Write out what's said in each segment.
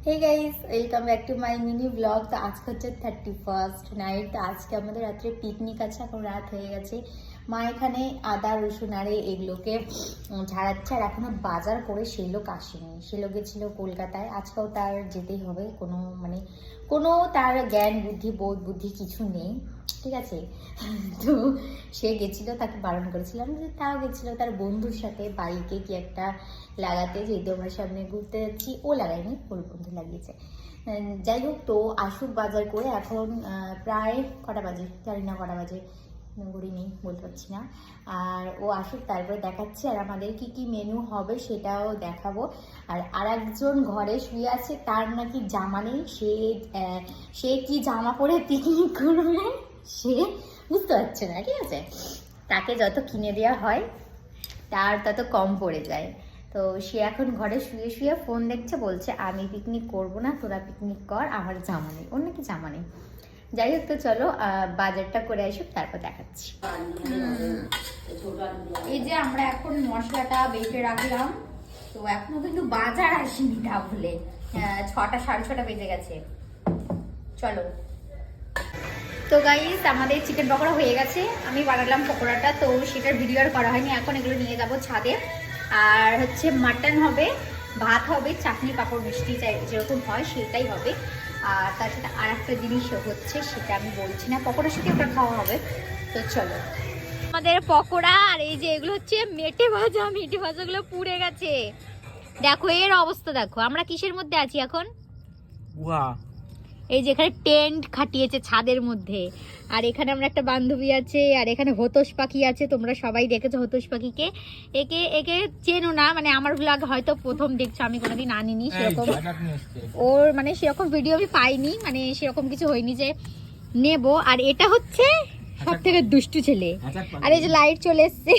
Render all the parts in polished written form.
Hey guys, welcome back to my mini blog. তো আজকে হচ্ছে 31st নাইট। তো আজকে আমাদের রাত্রে পিকনিক আছে, এখন রাত হয়ে গেছে। মা এখানে আদা রসুন আর এগুলোকে ঝাড়াচ্ছে, আর এখনো বাজার করে সেই লোক আসেনি। সে লোক গেছিল কলকাতায়, আজকেও তার যেতেই হবে। কোনো তার জ্ঞান বুদ্ধি বোধ বুদ্ধি কিছু নেই, ঠিক আছে। তো সে গেছিল, তাকে বারণ করেছিলাম যে তাও গেছিল তার বন্ধুর সাথে বাইকে কি একটা লাগাতে, যেহেতু আমরা সামনে ঘুরতে যাচ্ছি। ও লাগায়নি, ওর বন্ধু লাগিয়েছে। যাই হোক, তো আসুক বাজার করে। এখন প্রায় কটা বাজে জানি না, কটা বাজে ঘড়ি নেই, বলতে পারছি না। আর ও আসুক, তারপরে দেখাচ্ছি আর আমাদের কি কি মেনু হবে সেটাও দেখাবো। আর একজন ঘরে শুয়ে আছে, তার নাকি জামা নেই। সে কি জামা পরে পিকনিক করবে সে বুঝতে পারছে না, ঠিক আছে। তাকে যত কিনে দেওয়া হয় তার তত কম পড়ে যায়। তো সে এখন ঘরে শুয়ে শুয়ে ফোন দেখছে, বলছে আমি পিকনিক করব না, তোরা পিকনিক কর, আমার জামা নেই। ওর নাকি জামা নেই। যাই হোক, তো চলো বাজারটা করে আসুক, তারপর দেখাচ্ছি। এই যে আমরা এখন মশলাটা বেটে রাখলাম, তো এখনো কিন্তু বাজার আসেনি তা বলে। 6টা, 6:30 বেজে গেছে। চলো। তো গাইস, আমাদের চিকেন পকোড়া হয়ে গেছে। আমি বানালাম পকোড়াটা, তো সেটার ভিডিও আর করা হয়নি। এখন এগুলো নিয়ে যাবো ছাদে। আর হচ্ছে মাটন হবে, ভাত হবে, চাটনি পাঁপড় মিষ্টি যেরকম হয় সেটাই হবে। আর তার সাথে আর একটা জিনিস হচ্ছে, সেটা আমি বলছি না, পকোড়ার সাথে ওটা খাওয়া হবে। তো চলো। আমাদের পকোড়া আর এই যে এগুলো হচ্ছে মেটে ভাজাগুলো পুড়ে গেছে। দেখো এর অবস্থা, দেখো আমরা কিসের মধ্যে আছি এখন। এই যে এখানে টেন্ট খাটিয়েছে ছাদের মধ্যে। আর এখানে আমরা একটা বান্ধবী আছে, আর এখানে হতোষ পাখি আছে। তোমরা সবাই দেখেছো হতোষ পাখিকে। একে চেনো না, মানে আমার ভ্লগ হয়তো প্রথম দেখছো, আমি কোনোদিন আনিনি সেরকম। ওর মানে সেরকম ভিডিও আমি পাইনি, মানে সেরকম কিছু হয়নি যে নেব। আর এটা হচ্ছে সব থেকে দুষ্টু ছেলে। আর এই যে লাইট চলে এসছে।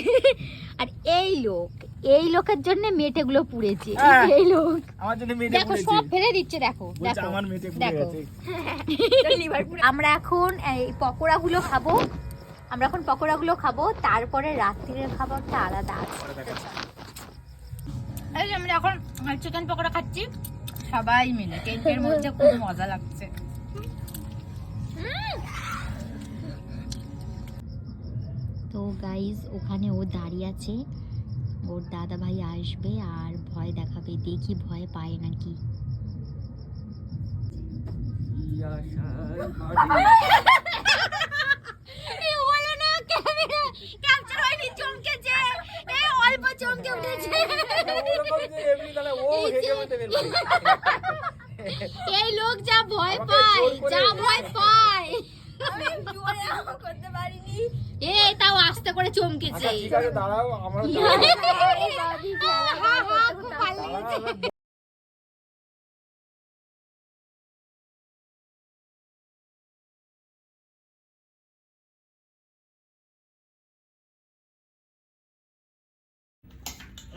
আর এই লোকের জন্য মেটেগুলো পুড়েছে। এই লোক দেখো সব ফেলে দিচ্ছে, দেখো দেখো দেখো। আমরা এখন এই পকোড়াগুলো খাবো, তারপরে রাত্রির খাবারটা আলাদা আছে। এই যে আমরা এখন চিকেন পকোড়া খাচ্ছি সবাই মিলে টেন্টের মধ্যে, খুব মজা লাগছে। তো গাইজ, ওখানে ও দাঁড়িয়ে আছে, ওর দাদা ভাই আসবে আর ভয় দেখাবে, দেখি ভয় পায় নাকি। এই লোক যা ভয় পায় করতে পারিনি। তাও আস্তে করে চমকেছে।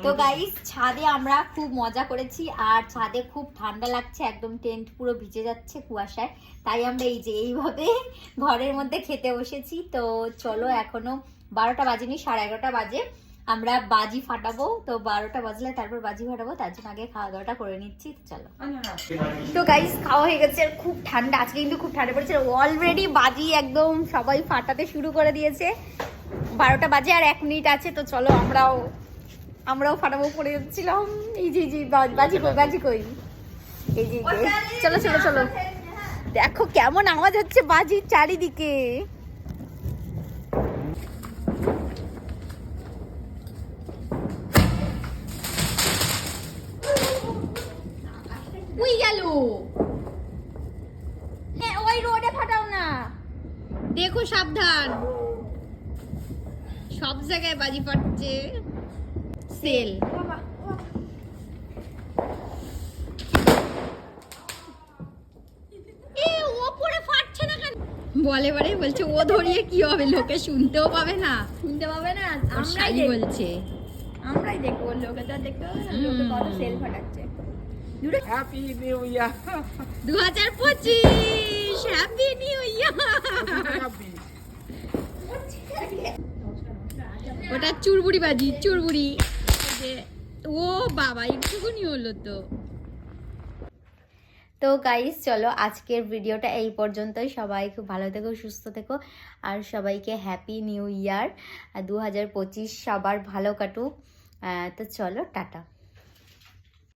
তো গাইস, ছাদে আমরা খুব মজা করেছি, আর ছাদে খুব ঠান্ডা লাগছে, একদম টেন্ট পুরো ভিজে যাচ্ছে কুয়াশায়। তাই আমরা এই যে এইভাবে ঘরের মধ্যে খেতে বসেছি। তো চলো, এখনো 12টা বাজেনি, 11:30 বাজে। আমরা বাজি ফাটাবো, তো 12টা বাজলে তারপর বাজি ফাটাবো, তার জন্য আগে খাওয়া দাওয়াটা করে নিচ্ছি। চলো। তো গাইস, খাওয়া হয়ে গেছে। খুব ঠান্ডা আজকে, কিন্তু খুব ঠান্ডা পড়েছে। অলরেডি বাজি একদম সবাই ফাটাতে শুরু করে দিয়েছে। 12টা বাজে আর 1 মিনিট আছে। তো চলো, আমরাও ফাটাবো পড়ে যাচ্ছিলাম। এই যে বাজি কই, এই যে চলো চলো চলো। দেখো কেমন আওয়াজ হচ্ছে বাজির চারিদিকে। ওই গেল, ওই রোডে ফাটাও না, দেখো সাবধান। সব জায়গায় বাজি ফাটছে। সেল বলে বারে বলছে ও ধরিয়ে কি হবে, লোকে শুনতেও পাবে না। আমরাই বলছে, আমরাই দেখবো, লোকে তো দেখতে পাবে না, লোকে কত সেল ফাটাচ্ছে। Happy new year 2025, happy new year. ওটা চুরবুড়ি বাজি, চুরবুড়ি। ও বাবা, একটুকুনি হলো তো। তো গাইস চলো আজকের ভিডিওটা এই পর্যন্তই। সবাই খুব ভালো থেকো, সুস্থ থেকো, আর সবাইকে হ্যাপি নিউ ইয়ার 2025 সবার ভালো কাটুক। তো চলো টাটা।